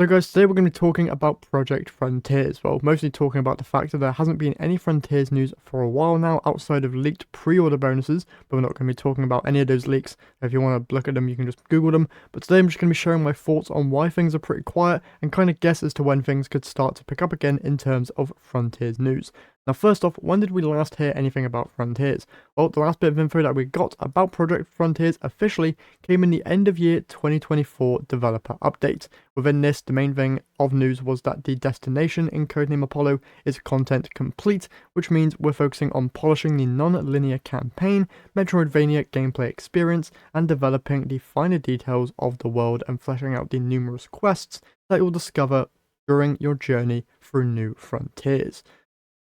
So guys, today we're going to be talking about Project Frontiers. Well, mostly talking about the fact that there hasn't been any Frontiers news for a while now outside of leaked pre-order bonuses, but we're not going to be talking about any of those leaks. If you want to look at them, you can just Google them. But today I'm just going to be sharing my thoughts on why things are pretty quiet and kind of guess as to when things could start to pick up again in terms of Frontiers news. Now, first off, when did we last hear anything about Frontiers? Well, the last bit of info that we got about Project Frontiers officially came in the end of year 2024 developer update. Within this, the main thing of news was that the destination in Codename Apollo is content complete, which means we're focusing on polishing the non-linear campaign, Metroidvania gameplay experience, and developing the finer details of the world and fleshing out the numerous quests that you'll discover during your journey through New Frontiers.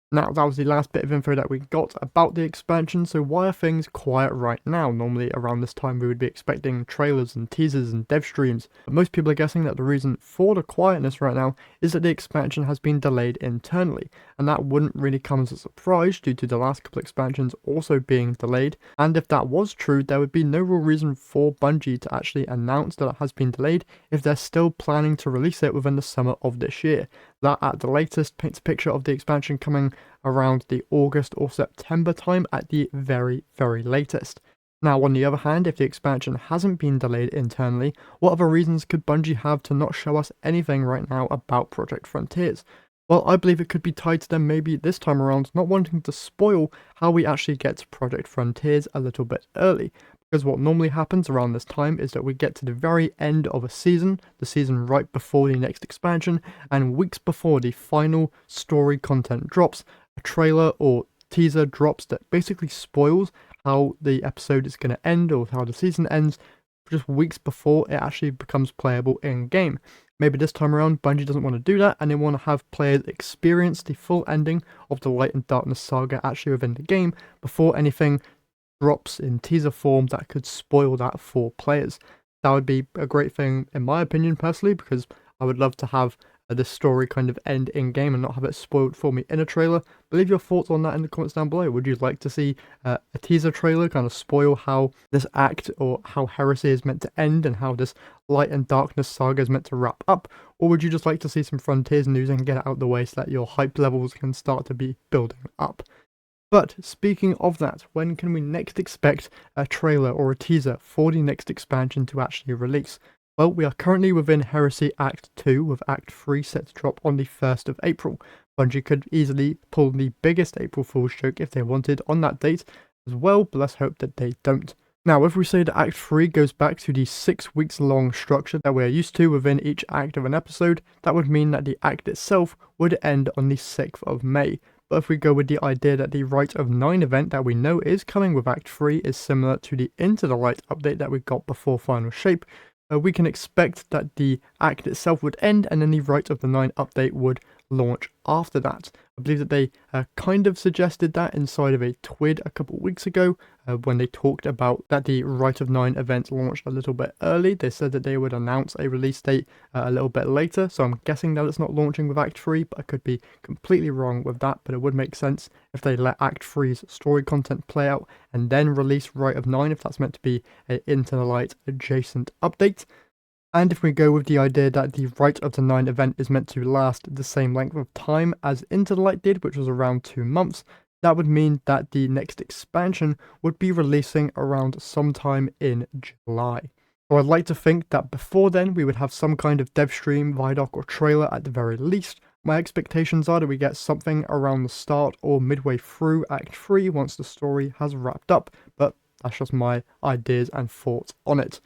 Now, that was the last bit of info that we got about the expansion, so why are things quiet right now? Normally around this time we would be expecting trailers and teasers and dev streams, but most people are guessing that the reason for the quietness right now is that the expansion has been delayed internally, and that wouldn't really come as a surprise due to the last couple expansions also being delayed, and if that was true, there would be no real reason for Bungie to actually announce that it has been delayed if they're still planning to release it within the summer of this year. That at the latest paints a picture of the expansion coming around the August or September time at the very, very latest. Now, on the other hand, if the expansion hasn't been delayed internally, what other reasons could Bungie have to not show us anything right now about Project Frontiers? Well, I believe it could be tied to them maybe this time around not wanting to spoil how we actually get to Project Frontiers a little bit early. Because what normally happens around this time is that we get to the very end of a season, the season right before the next expansion, and weeks before the final story content drops, a trailer or teaser drops that basically spoils how the episode is going to end or how the season ends just weeks before it actually becomes playable in game. Maybe this time around Bungie doesn't want to do that and they want to have players experience the full ending of the Light and Darkness saga actually within the game before anything drops in teaser form that could spoil that for players. That would be a great thing in my opinion personally, because I would love to have this story kind of end in game and not have it spoiled for me in a trailer. Leave your thoughts on that in the comments down below. Would you like to see a teaser trailer kind of spoil how this act or how Heresy is meant to end and how this Light and Darkness saga is meant to wrap up? Or would you just like to see some Frontiers news and get it out of the way so that your hype levels can start to be building up? But speaking of that, when can we next expect a trailer or a teaser for the next expansion to actually release? Well, we are currently within Heresy Act 2, with Act 3 set to drop on the 1st of April. Bungie could easily pull the biggest April Fool's joke if they wanted on that date as well, but let's hope that they don't. Now, if we say that Act 3 goes back to the 6 weeks long structure that we're used to within each act of an episode, that would mean that the act itself would end on the 6th of May. But if we go with the idea that the Rite of 9 event that we know is coming with Act 3 is similar to the Into the Light update that we got before Final Shape, we can expect that the act itself would end and then the Rite of the 9 update would launch after that. I believe that they kind of suggested that inside of a TWID a couple of weeks ago when they talked about that the Rite of 9 event launched a little bit early. They said that they would announce a release date a little bit later, so I'm guessing that it's not launching with Act 3, but I could be completely wrong with that, but it would make sense if they let Act 3's story content play out and then release Rite of 9 if that's meant to be an Into the Light adjacent update. And if we go with the idea that the Rite of the 9 event is meant to last the same length of time as Into the Light did, which was around 2 months, that would mean that the next expansion would be releasing around sometime in July. So I'd like to think that before then we would have some kind of dev stream, Vidoc or trailer at the very least. My expectations are that we get something around the start or midway through Act 3 once the story has wrapped up, but that's just my ideas and thoughts on it.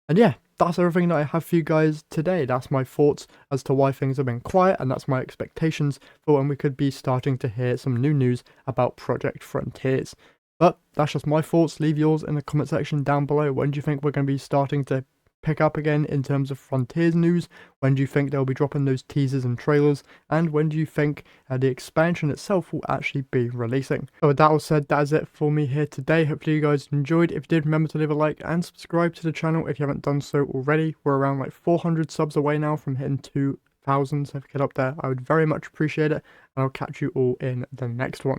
And yeah, that's everything that I have for you guys today. That's my thoughts as to why things have been quiet, and that's my expectations for when we could be starting to hear some new news about Project Frontiers. But that's just my thoughts. Leave yours in the comment section down below. When do you think we're going to be starting to pick up again in terms of Frontiers news? When do you think they'll be dropping those teasers and trailers? And when do you think the expansion itself will actually be releasing? So with that all said, that is it for me here today. Hopefully you guys enjoyed. If you did, remember to leave a like and subscribe to the channel if you haven't done so already. We're around like 400 subs away now from hitting 2,000, so if you get up there, I would very much appreciate it. And I'll catch you all in the next one.